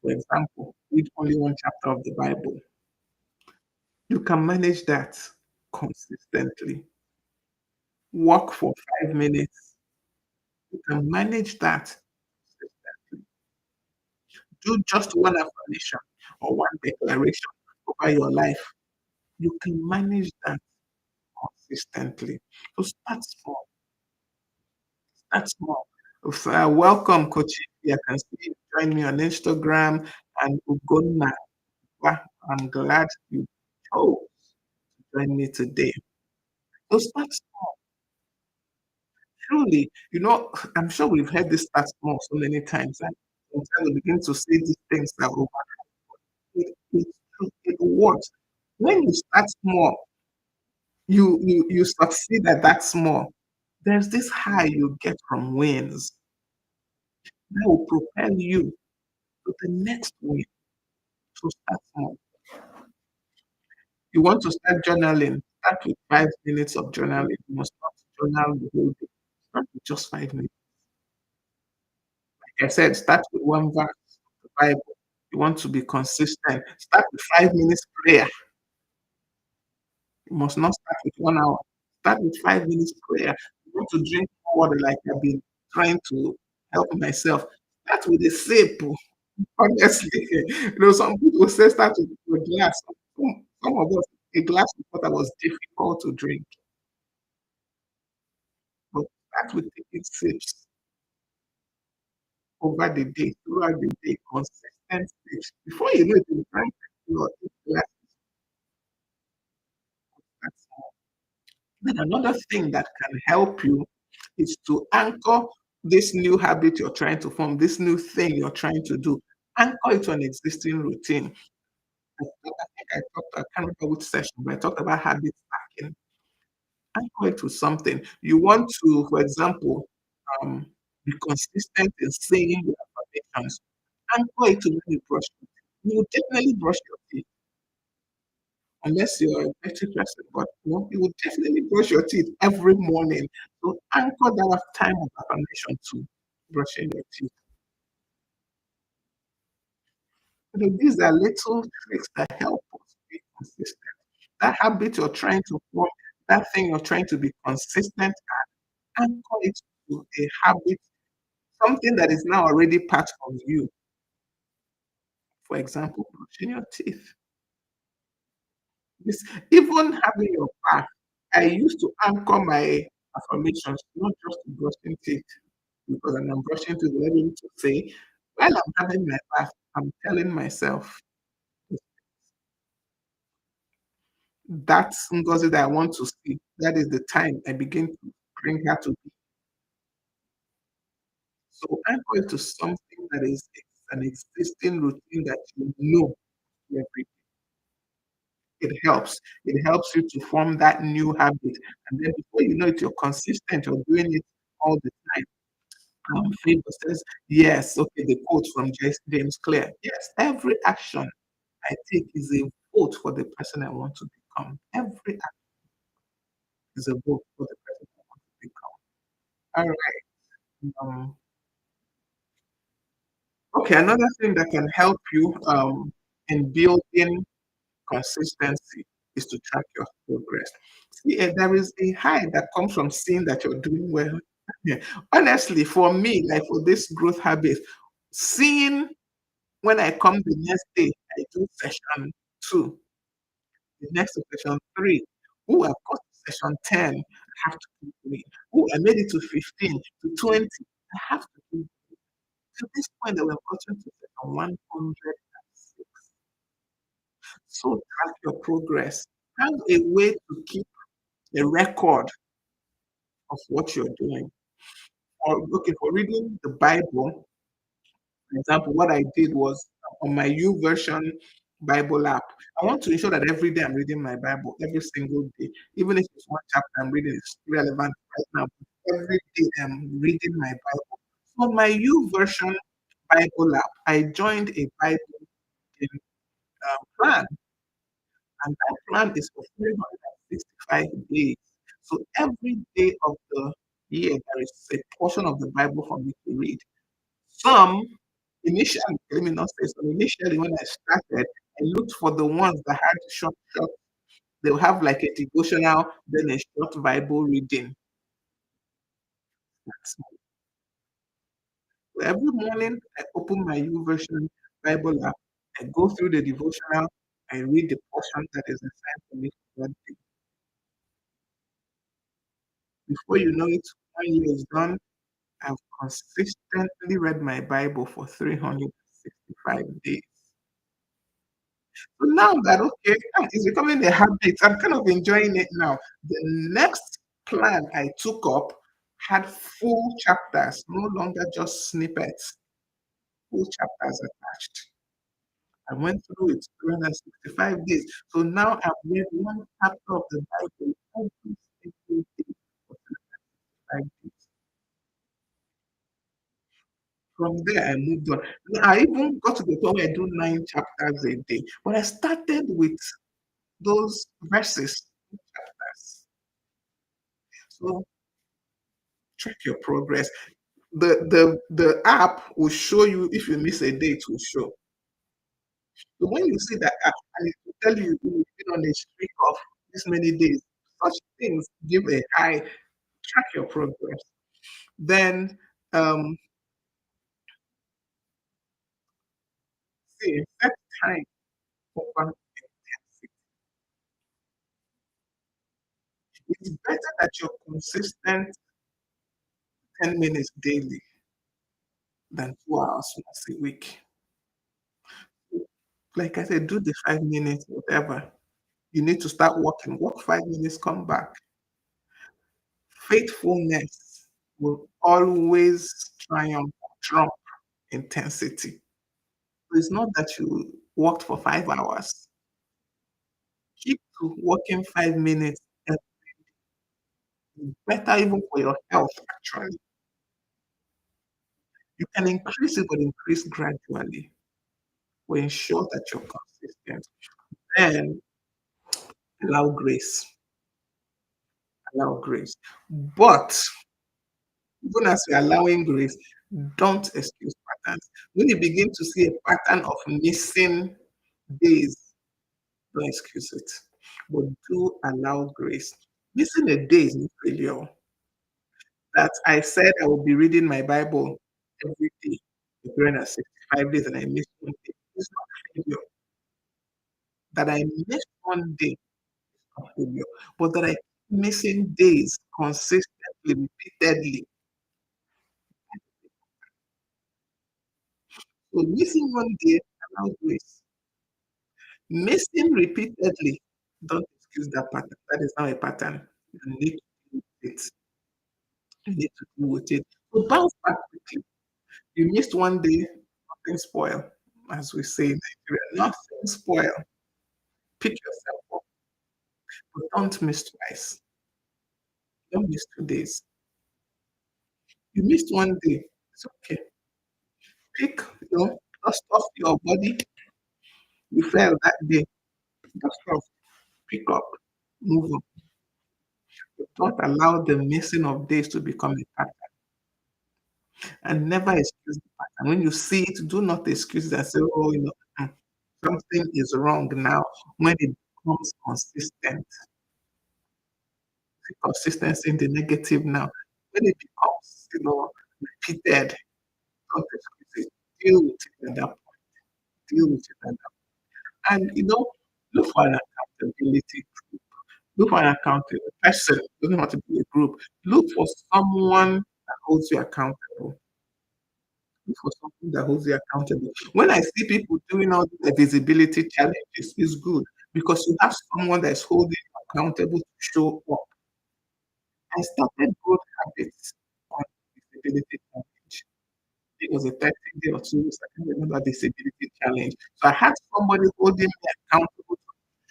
For example, read only one chapter of the Bible. You can manage that consistently. Walk for 5 minutes. You can manage that consistently. Do just one affirmation or one declaration over your life. You can manage that consistently. So start small. Start small. So, welcome, Coach. I can see you join me on Instagram and Ugonna. Wow, I'm glad you chose to join me today. So start truly, I'm sure we've heard this start small so many times, and sometimes we begin to say these things that it's true, it works. When you start small, you succeed at that small. There's this high you get from wins that will propel you to the next win. So start small. You want to start journaling, start with 5 minutes of journaling. You must not journal the whole day. Start with just 5 minutes. Like I said, start with one verse of the Bible. You want to be consistent. Start with 5 minutes prayer. You must not start with 1 hour. Start with 5 minutes prayer. You want to drink more water like I've been trying to help myself. Start with a sip. Honestly, some people say start with a glass. Some of us, a glass of water was difficult to drink, but start with taking sips over the day, throughout the day, consistent sips. Before you know it, you drink your glass. Then another thing that can help you is to anchor this new habit you're trying to form, this new thing you're trying to do. Anchor it to an existing routine. I can't remember which session, but I talked about habit stacking. Anchor it to something. You want to, for example, um, be consistent in saying your affirmations. Anchor it to when you brush your teeth. You will definitely brush your teeth unless you're a dirty person, but you will definitely brush your teeth every morning. So anchor that time of affirmation to brushing your teeth. These are little tricks that help us be consistent. That habit you're trying to form, that thing you're trying to be consistent at, anchor it to a habit, something that is now already part of you. For example, brushing your teeth. This, even having your bath, I used to anchor my affirmations, not just to brushing teeth, because when I'm brushing teeth, I'm able to say, while I'm having my bath, I'm telling myself, that's Ngozi that I want to see. That is the time I begin to bring her to be. So anchor it to something that is an existing routine that you know every. It helps. It helps you to form that new habit. And then before you know it, you're consistent, you're doing it all the time. Favor says, yes, okay, the quote from James Clear. Yes, every action I take is a vote for the person I want to become. Every action is a vote for the person I want to become. All right. Um, okay, another thing that can help you in building consistency is to track your progress. See, there is a high that comes from seeing that you're doing well. Yeah. Honestly, for me, like for this growth habit, seeing when I come the next day, I do session 2, the next to session 3. Oh, I've got to session 10. I have to keep doing. Oh, I made it to 15, to 20. I have to keep to this point that we've gotten to session 106. So track your progress. Have a way to keep a record of what you're doing. Or okay, for reading the Bible, for example, what I did was on my U version Bible app. I want to ensure that every day I'm reading my Bible, every single day, even if it's one chapter I'm reading, it's relevant right now. Every day I'm reading my Bible. So my U version Bible app, I joined a Bible plan, and that plan is for 365 days. So every day of the year, there is a portion of the Bible for me to read. Some initially, let me not say some, initially when I started, I looked for the ones that had short. They'll have like a devotional, then a short Bible reading. That's So every morning, I open my YouVersion Bible app, I go through the devotional, I read the portion that is assigned for me for that day. Before you know it, 1 year is done. I've consistently read my Bible for 365 days. So now that, okay, it's becoming a habit, I'm kind of enjoying it now. The next plan I took up had full chapters, no longer just snippets, full chapters attached. I went through it 365 days. So now I've read one chapter of the Bible every single day for 365 days. From there, I moved on. I even got to the point where I do 9 chapters a day. But I started with those verses, chapters. So track your progress. The app will show you if you miss a day, it will show. So when you see that app and it will tell you you've been on a streak of this many days, such things give a high, track your progress. Then see set time for one intensity. It's better that you're consistent 10 minutes daily than 2 hours once a week. Like I said, do the 5 minutes, whatever. You need to start walking. Walk 5 minutes, come back. Faithfulness will always triumph, trump intensity. It's not that you walked for 5 hours. Keep to walking 5 minutes. Better even for your health, actually. You can increase it, but increase gradually. We ensure that you're consistent. Then allow grace. Allow grace. But even as you're allowing grace, don't excuse patterns. When you begin to see a pattern of missing days, don't excuse it. But do allow grace. Missing a day is not failure. That I said I will be reading my Bible every day for 365 days and I missed one day. It's not failure. That I missed one day is not failure. But that I keep missing days consistently, repeatedly. So missing one day, allow grace. Missing repeatedly, don't excuse that pattern. That is not a pattern. You need to deal with it. You need to deal with it. So bounce back quickly. You missed one day, nothing spoil. As we say in Nigeria, nothing spoil. Pick yourself up, but don't miss twice. Don't miss 2 days. You missed one day. It's okay. Pick, dust off your body. You fell that day. Dust off. Pick up. Move on. Don't allow the missing of days to become a pattern. And never excuse the pattern. When you see it, do not excuse it and say, oh, something is wrong now. When it becomes consistent, see consistency in the negative now. When it becomes, repeated, don't excuse it. Deal with it at that point. Deal with it at that point. And, look for an accountability group. Look for an accountable person. It doesn't have to be a group. Look for someone that holds you accountable. Look for something that holds you accountable. When I see people doing all the visibility challenges, it's good because you have someone that is holding you accountable to show up. I started growth habits on visibility challenge. It was a 30 day or 2 weeks. I can't remember disability challenge. So I had somebody holding me accountable to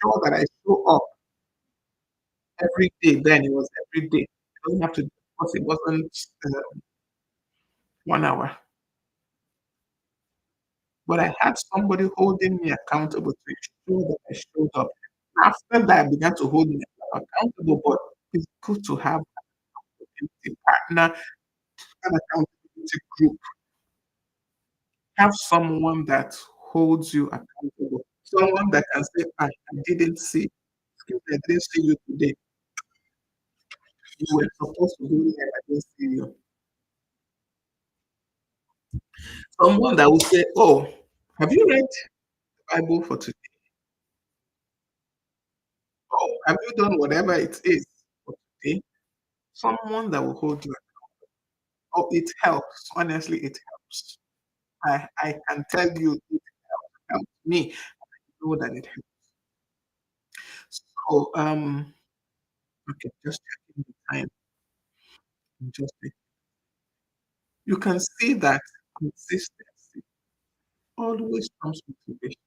show that I show up every day. Then it was every day. I don't have to because it wasn't 1 hour. but I had somebody holding me accountable to ensure that I showed up. After that, I began to hold myself accountable, but it's good to have an accountability partner, an accountability group. Have someone that holds you accountable, someone that can say, I didn't see, excuse me, I didn't see you today. You were supposed to be here, I didn't see you. Someone that will say, oh, have you read the Bible for today? Oh, have you done whatever it is for today? Someone that will hold you. Oh, it helps. Honestly, it helps. I can tell you it helps me. I know that it helps. So, okay, just checking the time. Just you can see that consistency always comes motivation.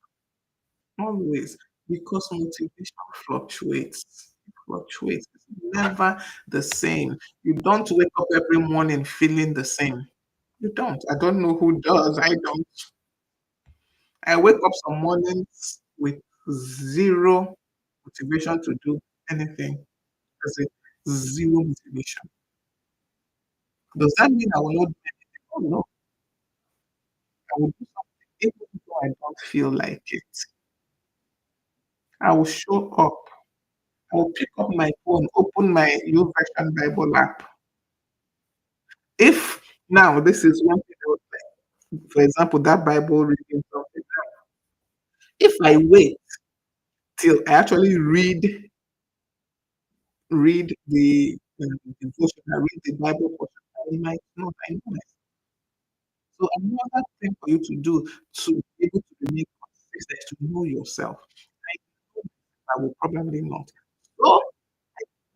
Always. Because motivation fluctuates. It fluctuates. It's never the same. You don't wake up every morning feeling the same. You don't. I don't know who does. I don't. I wake up some mornings with zero motivation to do anything. That's it. Zero motivation. Does that mean I will not do anything? Oh no. I will do something even though I don't feel like it. I will show up. I will pick up my phone, open my YouVersion Bible app. If now this is one thing I would like, for example, that Bible reading something. If I wait till I actually read the devotion, I read the Bible portion, I might not. I know myself. So another thing for you to do to be able to remain consistent is to know yourself. I know I will probably not. So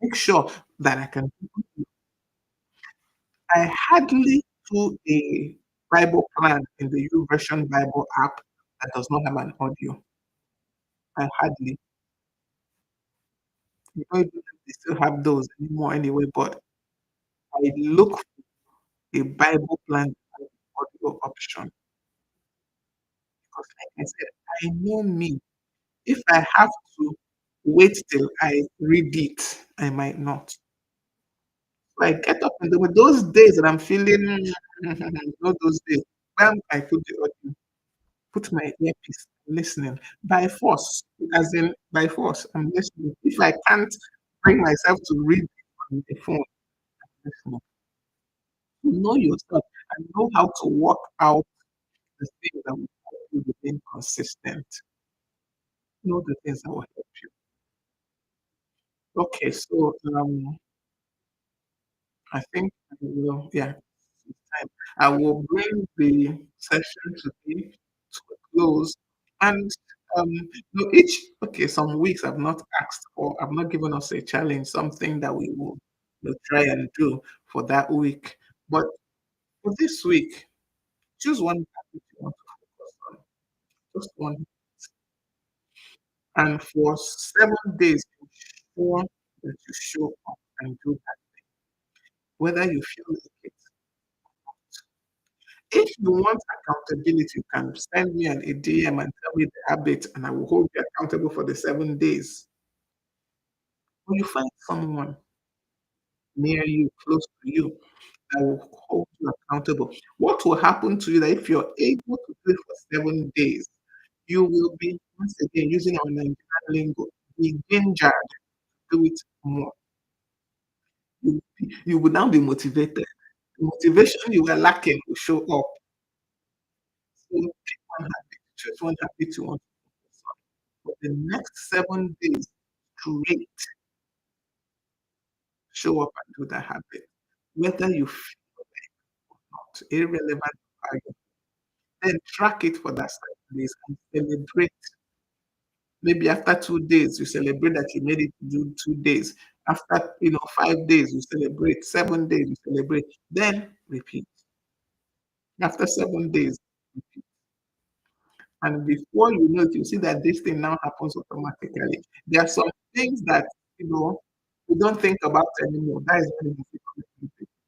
make sure that I can. I hardly do a Bible plan in the YouVersion Bible app that does not have an audio. I hardly. You know, even if they still have those anymore anyway, but I look for a Bible plan that has an audio option because, like I said, I know me. If I have to wait till I read it, I might not. So I get up and with those days that I'm feeling, not those days, bam, I put the audio. Put my earpiece, listening by force, as in by force. I'm listening. If I can't bring myself to read on the phone, listening. Know yourself and know how to work out the things that will help you remain consistent. Know the things that will help you. Okay, so I think I will, yeah, it's time. I will bring the session today to a close. And each okay, some weeks I've not asked for, I've not given us a challenge, something that we will try and do for that week. But for this week, choose one habit you want to focus on, just one, and for 7 days, ensure that you show up and do that, whether you feel like it. If you want accountability, you can send me a DM and tell me the habit, and I will hold you accountable for the 7 days. When you find someone near you, close to you, that will hold you accountable, what will happen to you that if you're able to do it for 7 days, you will be, once again, using our Nigerian lingo, be gingered to do it more. You will now be motivated. The motivation you were lacking will show up. So pick one habit, choose one habit you want to focus on. For the next 7 days, straight, show up and do that habit. Whether you feel not irrelevant how you then track it for that 7 days and celebrate. Maybe after 2 days, you celebrate that you made it to do 2 days. After 5 days, you celebrate. 7 days, you celebrate. Then repeat. After 7 days, repeat. And before you know it, you see that this thing now happens automatically. There are some things that we don't think about anymore. That is very difficult.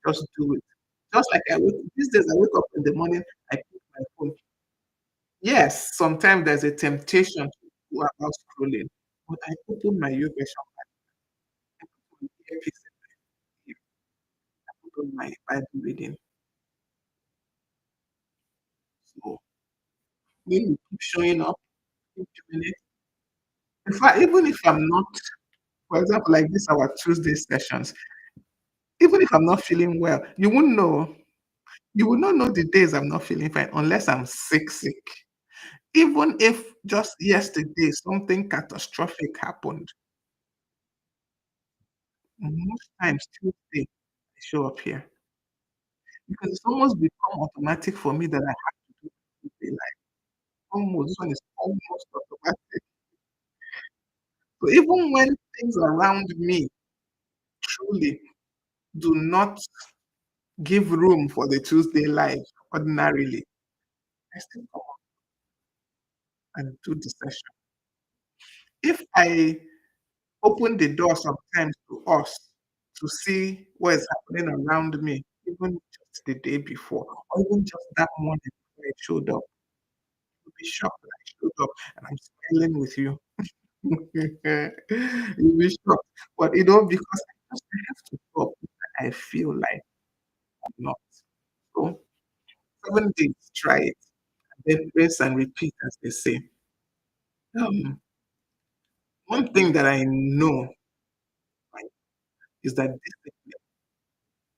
Just do it. Just like these days, I wake up in the morning, I pick my phone. Yes, sometimes there's a temptation to go about scrolling, but I open my YouVersion, I put my earpiece in my ear, I put on my Bible reading. So when you keep showing up, keep doing it. In fact, even if I'm not, for example, like this, our Tuesday sessions, even if I'm not feeling well, you won't know. You will not know the days I'm not feeling fine unless I'm sick, sick. Even if just yesterday something catastrophic happened, most times Tuesday I show up here because it's almost become automatic for me that I have to do Tuesday. Like almost, this one is almost automatic. So even when things around me truly do not give room for the Tuesday life ordinarily, I still come up and do the session. If I open the door sometimes to us to see what is happening around me, even just the day before, or even just that morning before I showed up, you'll be shocked that I showed up and I'm smiling with you. You'll be shocked. But because I have to stop when I feel like I'm not. So 7 days, try it. And then rinse and repeat, as they say. Um, one thing that I know, right, is that discipline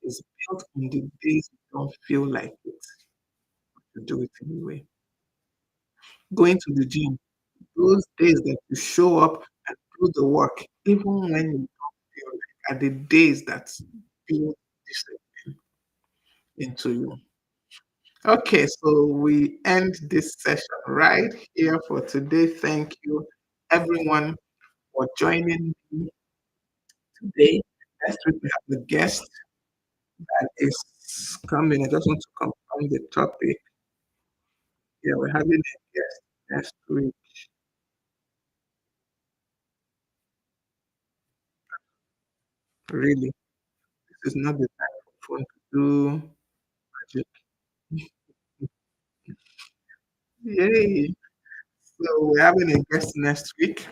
is built on the days you don't feel like it, you do it anyway. Going to the gym, those days that you show up and do the work, even when you don't feel like, are the days that build discipline into you. Okay, so we end this session right here for today. Thank you, everyone, for joining me today. Next week, we have a guest that is coming. I just want to confirm the topic. Yeah, we're having a guest next week. Really, this is not the time for phone to do magic. Yay! So we're having a guest next week.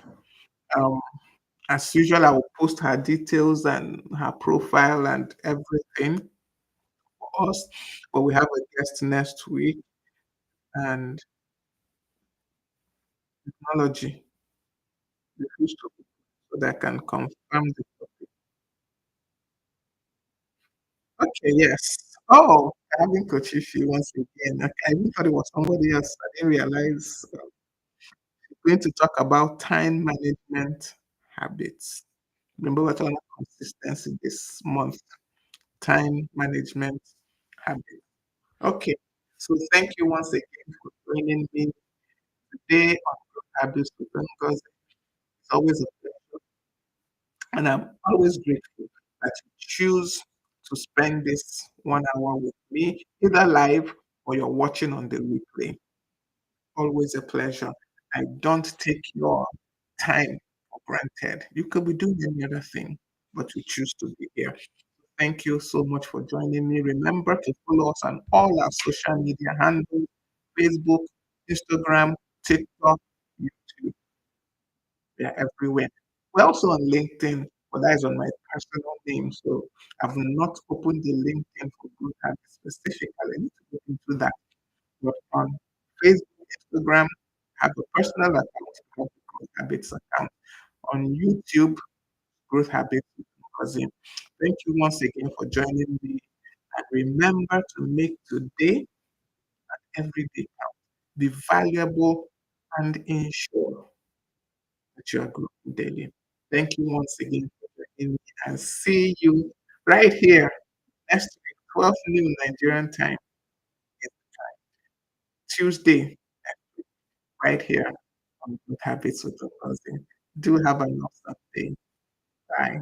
Um, as usual, I will post her details and her profile and everything for us. But we have a guest next week, and technology, the future, so that I can confirm the topic. Okay, yes. Oh, having Kochifi once again. Okay, I even thought it was somebody else. I didn't realize. We're going to talk about time management habits. Remember, we're talking about consistency this month. Time management habits. Okay. So thank you once again for joining me today on Good Habits with Ngozi. It's always a pleasure, and I'm always grateful that you choose to spend this 1 hour with me, either live or you're watching on the replay. Always a pleasure. I don't take your time for granted. You could be doing any other thing, but you choose to be here. Thank you so much for joining me. Remember to follow us on all our social media handles: Facebook, Instagram, TikTok, YouTube. We are everywhere. We're also on LinkedIn, but that is on my personal name. So I've not opened the LinkedIn for Good Habits specifically. I need to look into that. But on Facebook, Instagram, have a personal account, have a Growth Habits account. On YouTube, Growth Habits with Ngozi. Thank you once again for joining me. And remember to make today every day count. Be valuable and ensure that you are growing daily. Thank you once again for joining me and see you right here next week, 12 noon Nigerian time, Tuesday, right here on Good Habits with Ngozi. Do have an awesome day. Bye.